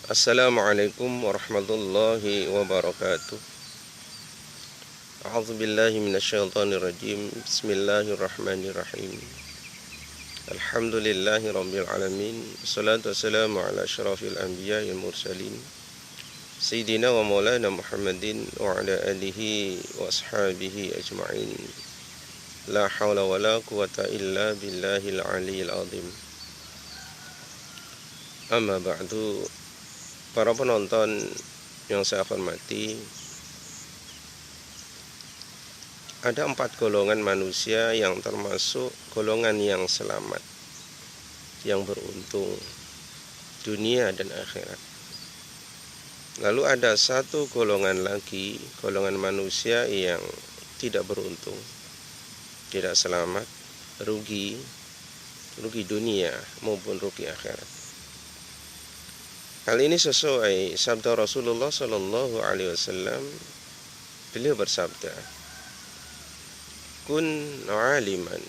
Assalamualaikum warahmatullahi wabarakatuh. A'udzu billahi minasyaitonir rajim. Bismillahirrahmanirrahim. Alhamdulillahi rabbil alamin. Wassalatu wassalamu ala asyrafil anbiya'i wal mursalin. Sayyidina wa maulana Muhammadin wa ala alihi wa ashabihi ajma'in. La haula wa la quwata illa billahil aliyyil azim. Amma ba'du. Para penonton yang saya hormati, ada 4 golongan manusia yang termasuk golongan yang selamat, yang beruntung dunia dan akhirat. Lalu ada 1 golongan lagi, golongan manusia yang tidak beruntung, tidak selamat, rugi dunia maupun rugi akhirat. Hal ini sesuai sabda Rasulullah Sallallahu Alaihi Wasallam. Beliau bersabda, "Kun aliman,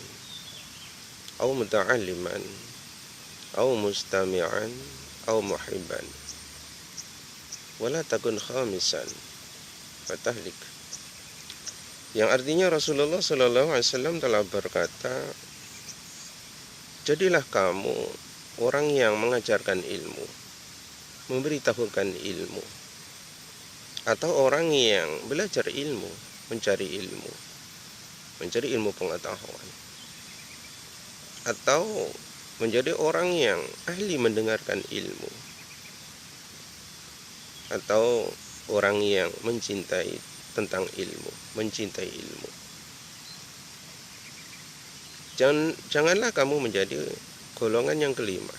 au muta'alliman, au mustami'an, au muhibban, wala takun khamisan, fatahlik." Yang artinya Rasulullah Sallallahu Alaihi Wasallam telah berkata, jadilah kamu orang yang mengajarkan ilmu, memberitahukan ilmu, atau orang yang belajar ilmu, mencari ilmu pengetahuan, atau menjadi orang yang ahli mendengarkan ilmu, atau orang yang mencintai tentang ilmu, mencintai ilmu. Janganlah kamu menjadi golongan yang kelima,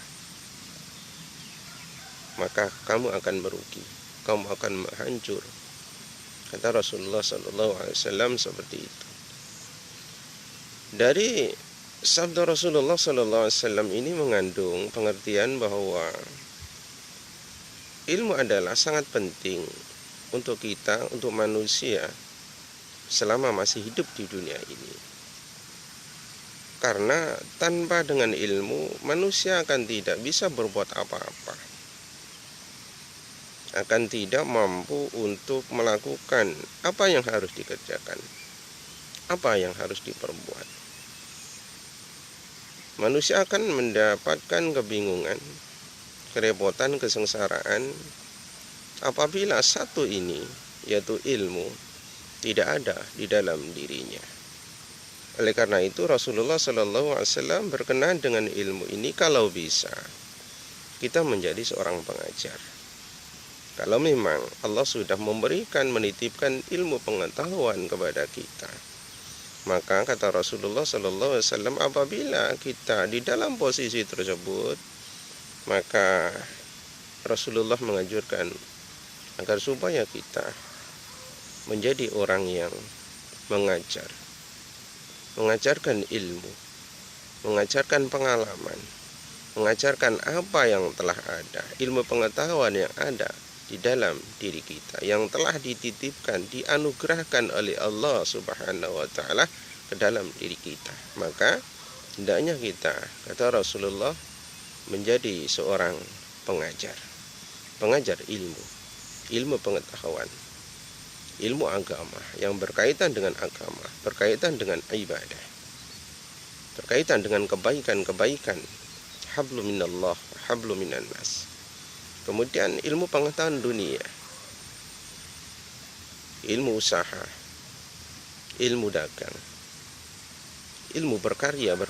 maka kamu akan merugi, kamu akan hancur. Kata Rasulullah SAW seperti itu. Dari sabda Rasulullah SAW ini mengandung pengertian bahwa ilmu adalah sangat penting untuk kita, untuk manusia selama masih hidup di dunia ini. Karena tanpa dengan ilmu, manusia akan tidak bisa berbuat apa-apa, akan tidak mampu untuk melakukan apa yang harus dikerjakan, apa yang harus diperbuat. Manusia akan mendapatkan kebingungan, kerepotan, kesengsaraan apabila satu ini, yaitu ilmu, tidak ada di dalam dirinya. Oleh karena itu Rasulullah SAW berkenan dengan ilmu ini. Kalau bisa kita menjadi seorang pengajar, kalau memang Allah sudah memberikan, menitipkan ilmu pengetahuan kepada kita, maka kata Rasulullah SAW, apabila kita di dalam posisi tersebut, maka Rasulullah menganjurkan agar supaya kita menjadi orang yang mengajarkan ilmu, mengajarkan pengalaman, mengajarkan apa yang telah ada, ilmu pengetahuan yang ada di dalam diri kita, yang telah dititipkan, dianugerahkan oleh Allah Subhanahu wa Ta'ala ke dalam diri kita. Maka hendaknya kita, kata Rasulullah, menjadi seorang pengajar ilmu pengetahuan, ilmu agama yang berkaitan dengan agama, berkaitan dengan ibadah, berkaitan dengan kebaikan, hablum minallah, hablum minan nas. Kemudian ilmu pengetahuan dunia, ilmu usaha, ilmu dagang, ilmu berkarya,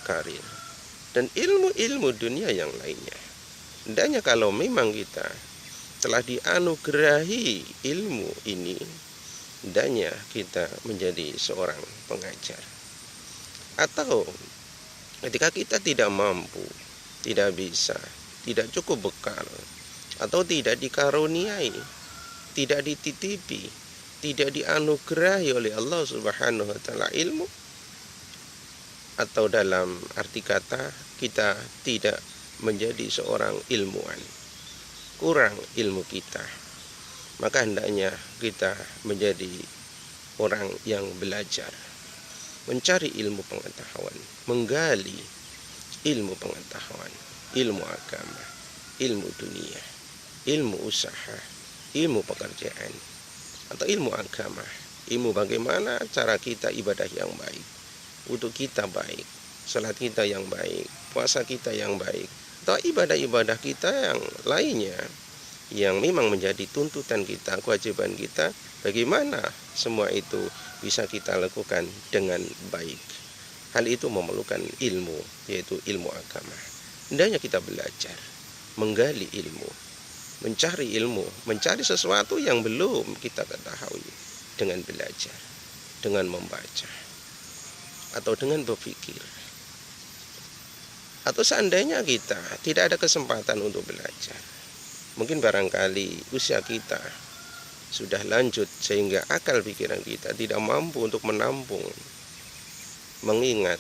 dan ilmu dunia yang lainnya. Hendaknya kalau memang kita telah dianugerahi ilmu ini, hendaknya kita menjadi seorang pengajar. Atau ketika kita tidak mampu, tidak bisa, tidak cukup bekal, atau tidak dikaruniai, tidak dititipi, tidak dianugerahi oleh Allah Subhanahu wa Ta'ala ilmu, atau dalam arti kata kita tidak menjadi seorang ilmuwan, kurang ilmu kita, maka hendaknya kita menjadi orang yang belajar, mencari ilmu pengetahuan, menggali ilmu pengetahuan, ilmu agama, ilmu dunia. ilmu usaha, ilmu pekerjaan, atau ilmu agama, ilmu bagaimana cara kita ibadah yang baik, wudhu kita baik, salat kita yang baik, puasa kita yang baik, atau ibadah-ibadah kita yang lainnya yang memang menjadi tuntutan kita, kewajiban kita, bagaimana semua itu bisa kita lakukan dengan baik. Hal itu memerlukan ilmu, yaitu ilmu agama. Hendaknya kita belajar, menggali ilmu, mencari ilmu, mencari sesuatu yang belum kita ketahui dengan belajar, dengan membaca, atau dengan berpikir. Atau seandainya kita tidak ada kesempatan untuk belajar, mungkin barangkali usia kita sudah lanjut sehingga akal pikiran kita tidak mampu untuk menampung, mengingat,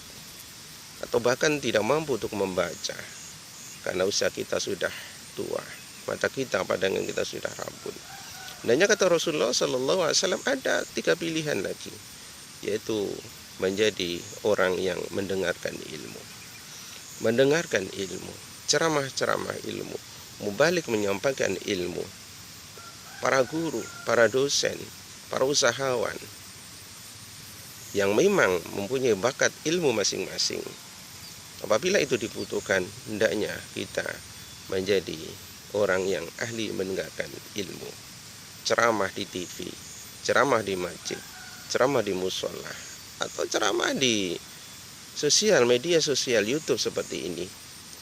atau bahkan tidak mampu untuk membaca karena usia kita sudah tua, mata kita, pandangan kita sudah rabun. Dan kata Rasulullah SAW, ada 3 pilihan lagi, yaitu menjadi orang yang mendengarkan ilmu, ceramah-ceramah ilmu, mubalik menyampaikan ilmu, para guru, para dosen, para usahawan yang memang mempunyai bakat ilmu masing-masing. Apabila itu dibutuhkan, hendaknya kita menjadi orang yang ahli mendengarkan ilmu. Ceramah di TV, ceramah di masjid, ceramah di musola, atau ceramah di sosial media sosial YouTube seperti ini.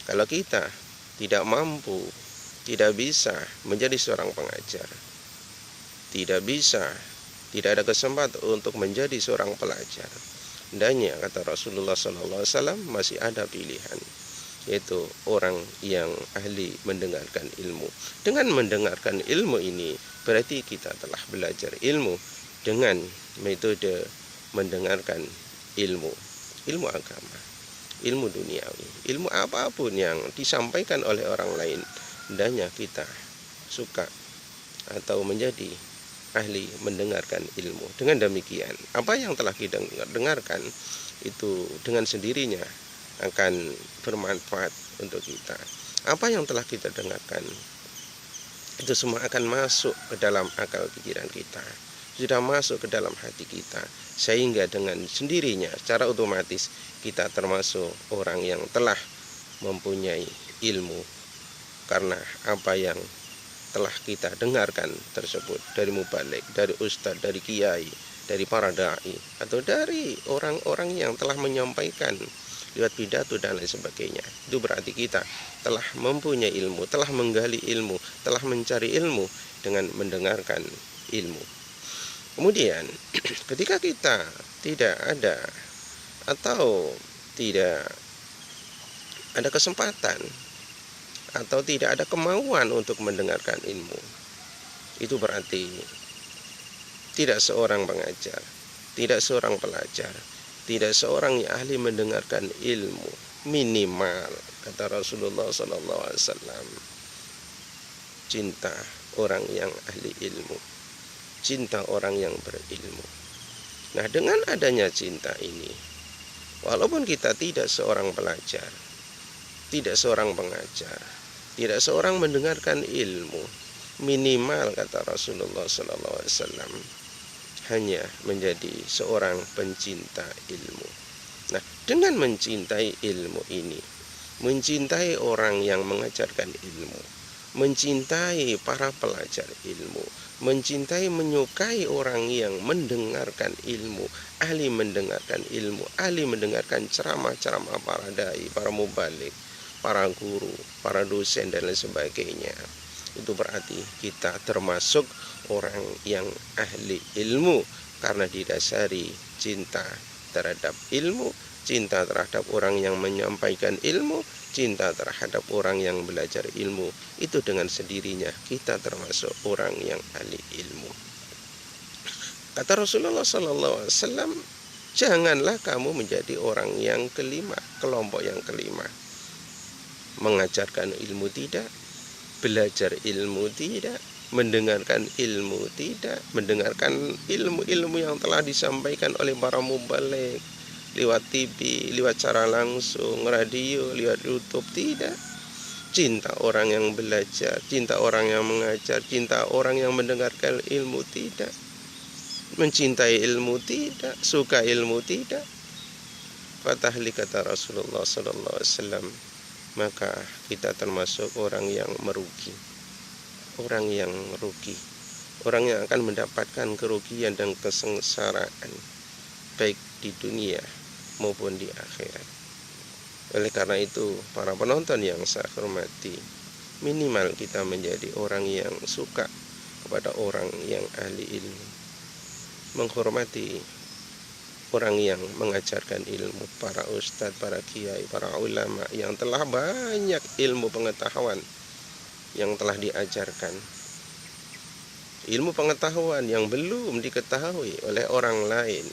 Kalau kita tidak mampu, tidak bisa menjadi seorang pengajar, tidak ada kesempatan untuk menjadi seorang pelajar, hendaknya kata Rasulullah SAW masih ada pilihan, yaitu orang yang ahli mendengarkan ilmu. Dengan mendengarkan ilmu ini berarti kita telah belajar ilmu dengan metode mendengarkan ilmu agama, ilmu duniawi, ilmu apapun yang disampaikan oleh orang lain, hendaknya kita suka atau menjadi ahli mendengarkan ilmu. Dengan demikian, apa yang telah kita dengarkan itu dengan sendirinya akan bermanfaat untuk kita. Apa yang telah kita dengarkan itu semua akan masuk ke dalam akal pikiran kita, sudah masuk ke dalam hati kita, sehingga dengan sendirinya secara otomatis kita termasuk orang yang telah mempunyai ilmu karena apa yang telah kita dengarkan tersebut dari mubalik, dari ustadz, dari kiai, dari para dai, atau dari orang-orang yang telah menyampaikan lewat pidato dan lain sebagainya. Itu berarti kita telah mempunyai ilmu, telah menggali ilmu, telah mencari ilmu dengan mendengarkan ilmu. Kemudian ketika kita tidak ada atau tidak ada kesempatan atau tidak ada kemauan untuk mendengarkan ilmu, itu berarti tidak seorang pengajar, tidak seorang pelajar, tidak seorang yang ahli mendengarkan ilmu. Minimal kata Rasulullah SAW, cinta orang yang ahli ilmu, cinta orang yang berilmu. Nah, dengan adanya cinta ini, walaupun kita tidak seorang pelajar, tidak seorang pengajar, tidak seorang mendengarkan ilmu, minimal kata Rasulullah SAW hanya menjadi seorang pencinta ilmu. Nah, dengan mencintai ilmu ini, mencintai orang yang mengajarkan ilmu, mencintai para pelajar ilmu, mencintai, menyukai orang yang mendengarkan ilmu, ahli mendengarkan ilmu, ahli mendengarkan ceramah-ceramah para dai, para mubalik, para guru, para dosen dan lain sebagainya, itu berarti kita termasuk orang yang ahli ilmu karena didasari cinta terhadap ilmu, cinta terhadap orang yang menyampaikan ilmu, cinta terhadap orang yang belajar ilmu. Itu dengan sendirinya kita termasuk orang yang ahli ilmu. Kata Rasulullah SAW, janganlah kamu menjadi orang yang kelima, kelompok yang kelima. Mengajarkan ilmu tidak, belajar ilmu tidak, mendengarkan ilmu tidak, mendengarkan ilmu-ilmu yang telah disampaikan oleh para mubalik lewat TV, lewat cara langsung, radio, lewat YouTube tidak. cinta orang yang belajar, cinta orang yang mengajar, cinta orang yang mendengarkan ilmu, tidak. Mencintai ilmu tidak, suka ilmu tidak. Fatahli, kata Rasulullah sallallahu alaihi wasallam, maka kita termasuk orang yang merugi. Orang yang rugi, orang yang akan mendapatkan kerugian dan kesengsaraan baik di dunia maupun di akhirat. Oleh karena itu, para penonton yang saya hormati, minimal kita menjadi orang yang suka kepada orang yang ahli ilmu, menghormati orang yang mengajarkan ilmu, para ustadz, para kiai, para ulama yang telah banyak ilmu pengetahuan yang telah diajarkan, ilmu pengetahuan yang belum diketahui oleh orang lain,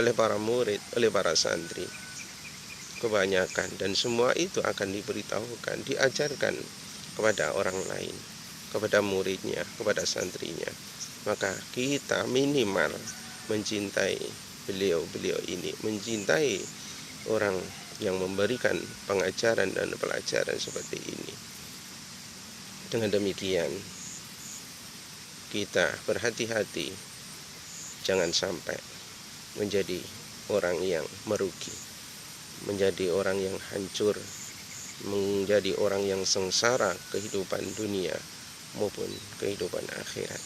oleh para murid, oleh para santri kebanyakan, dan semua itu akan diberitahukan, diajarkan kepada orang lain, kepada muridnya, kepada santrinya. Maka kita minimal mencintai beliau-beliau ini, mencintai orang yang memberikan pengajaran dan pelajaran seperti ini. Dengan demikian kita berhati-hati, jangan sampai menjadi orang yang merugi, menjadi orang yang hancur, menjadi orang yang sengsara kehidupan dunia maupun kehidupan akhirat.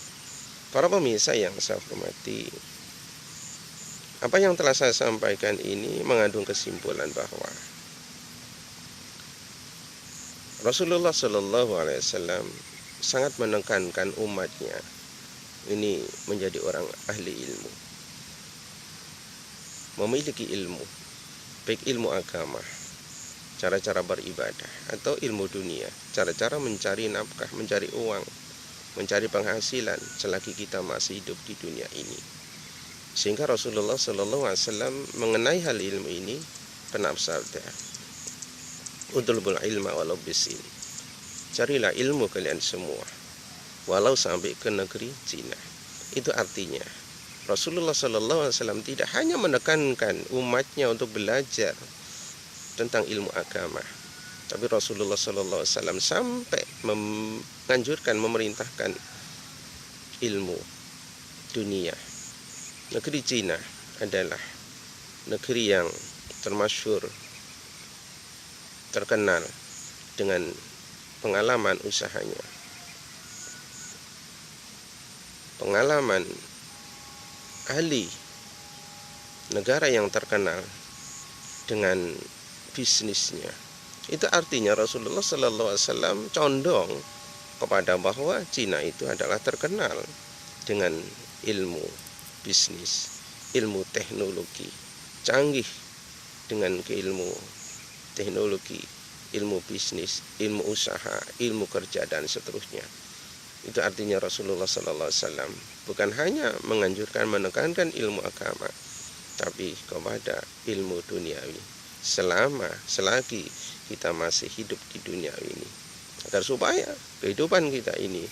Para pemirsa yang saya hormati, apa yang telah saya sampaikan ini mengandung kesimpulan bahwa Rasulullah Shallallahu Alaihi Wasallam sangat menekankan umatnya ini menjadi orang ahli ilmu, memiliki ilmu, baik ilmu agama, cara-cara beribadah, atau ilmu dunia, cara-cara mencari nafkah, mencari uang, mencari penghasilan selagi kita masih hidup di dunia ini. Sehingga Rasulullah Shallallahu Alaihi Wasallam mengenai hal ilmu ini pernah bersabda, "Utlubul ilma walau bisin." Carilah ilmu kalian semua, walau sampai ke negeri Cina. Itu artinya Rasulullah Shallallahu Alaihi Wasallam tidak hanya menekankan umatnya untuk belajar tentang ilmu agama, tapi Rasulullah Shallallahu Alaihi Wasallam sampai menganjurkan, memerintahkan ilmu dunia. Negeri Cina adalah negeri yang termasyhur, terkenal dengan pengalaman usahanya, pengalaman ahli, negara yang terkenal dengan bisnisnya. Itu artinya Rasulullah Sallallahu Alaihi Wasallam condong kepada bahwa Cina itu adalah terkenal dengan ilmu bisnis, ilmu teknologi, canggih dengan keilmu teknologi, ilmu bisnis, ilmu usaha, ilmu kerja, dan seterusnya. Itu artinya Rasulullah Sallallahu Alaihi Wasallam bukan hanya menganjurkan, menekankan ilmu agama, tapi kepada ilmu duniawi selagi kita masih hidup di dunia ini, agar supaya kehidupan kita ini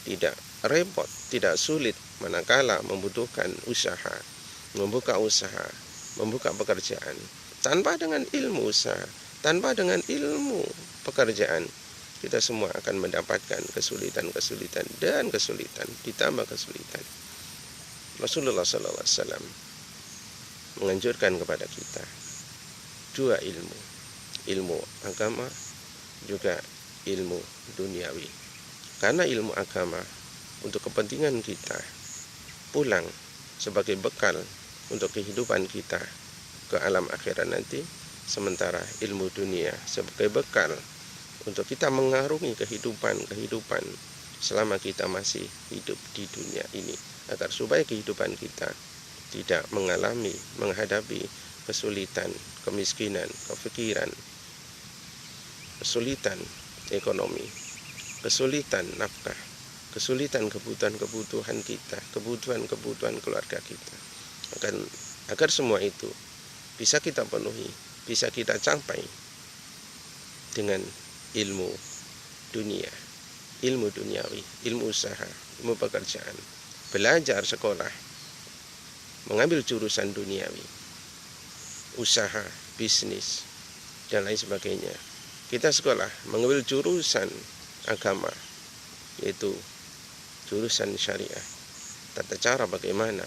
tidak repot, tidak sulit manakala membutuhkan usaha, membuka usaha, membuka pekerjaan. Tanpa dengan ilmu usaha, tanpa dengan ilmu pekerjaan, kita semua akan mendapatkan kesulitan-kesulitan dan kesulitan ditambah kesulitan. Rasulullah SAW menganjurkan kepada kita dua ilmu, ilmu agama juga ilmu duniawi. Karena ilmu agama untuk kepentingan kita pulang sebagai bekal untuk kehidupan kita ke alam akhirat nanti, sementara ilmu dunia sebagai bekal untuk kita mengarungi kehidupan selama kita masih hidup di dunia ini, agar supaya kehidupan kita tidak menghadapi kesulitan, kemiskinan, kefikiran, kesulitan ekonomi, kesulitan nafkah, kesulitan kebutuhan kita, kebutuhan keluarga kita. Agar semua itu bisa kita penuhi, bisa kita capai dengan ilmu dunia, ilmu duniawi, ilmu usaha, ilmu pekerjaan, belajar sekolah, mengambil jurusan duniawi, usaha, bisnis, dan lain sebagainya. kita sekolah mengambil jurusan agama, yaitu jurusan syariah. Tata cara bagaimana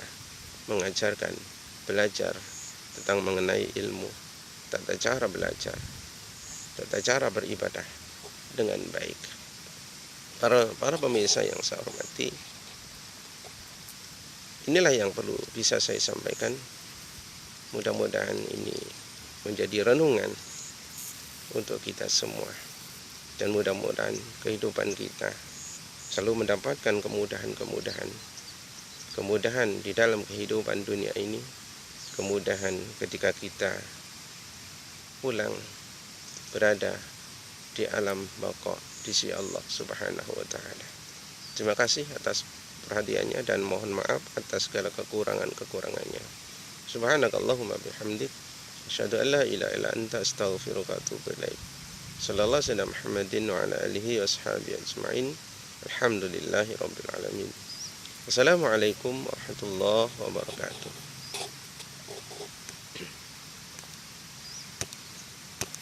mengajarkan, belajar tentang mengenai ilmu, tata cara belajar, tata cara beribadah dengan baik. Para pemirsa yang saya hormati, inilah yang perlu bisa saya sampaikan. Mudah-mudahan ini menjadi renungan untuk kita semua, dan mudah-mudahan kehidupan kita selalu mendapatkan kemudahan di dalam kehidupan dunia ini, kemudahan ketika kita pulang berada di alam baqa di sisi Allah Subhanahu wa taala. Terima kasih atas perhatiannya dan mohon maaf atas segala kekurangannya. Subhanakallahumma bihamdik, asyhadu an la ilaha illa anta, astaghfiruka wa atubu ilaik. Sallallahu alaihi wasallam Muhammadin wa ala alihi washabihi ajma'in. Alhamdulillahi rabbil alamin. Wassalamualaikum warahmatullahi wabarakatuh.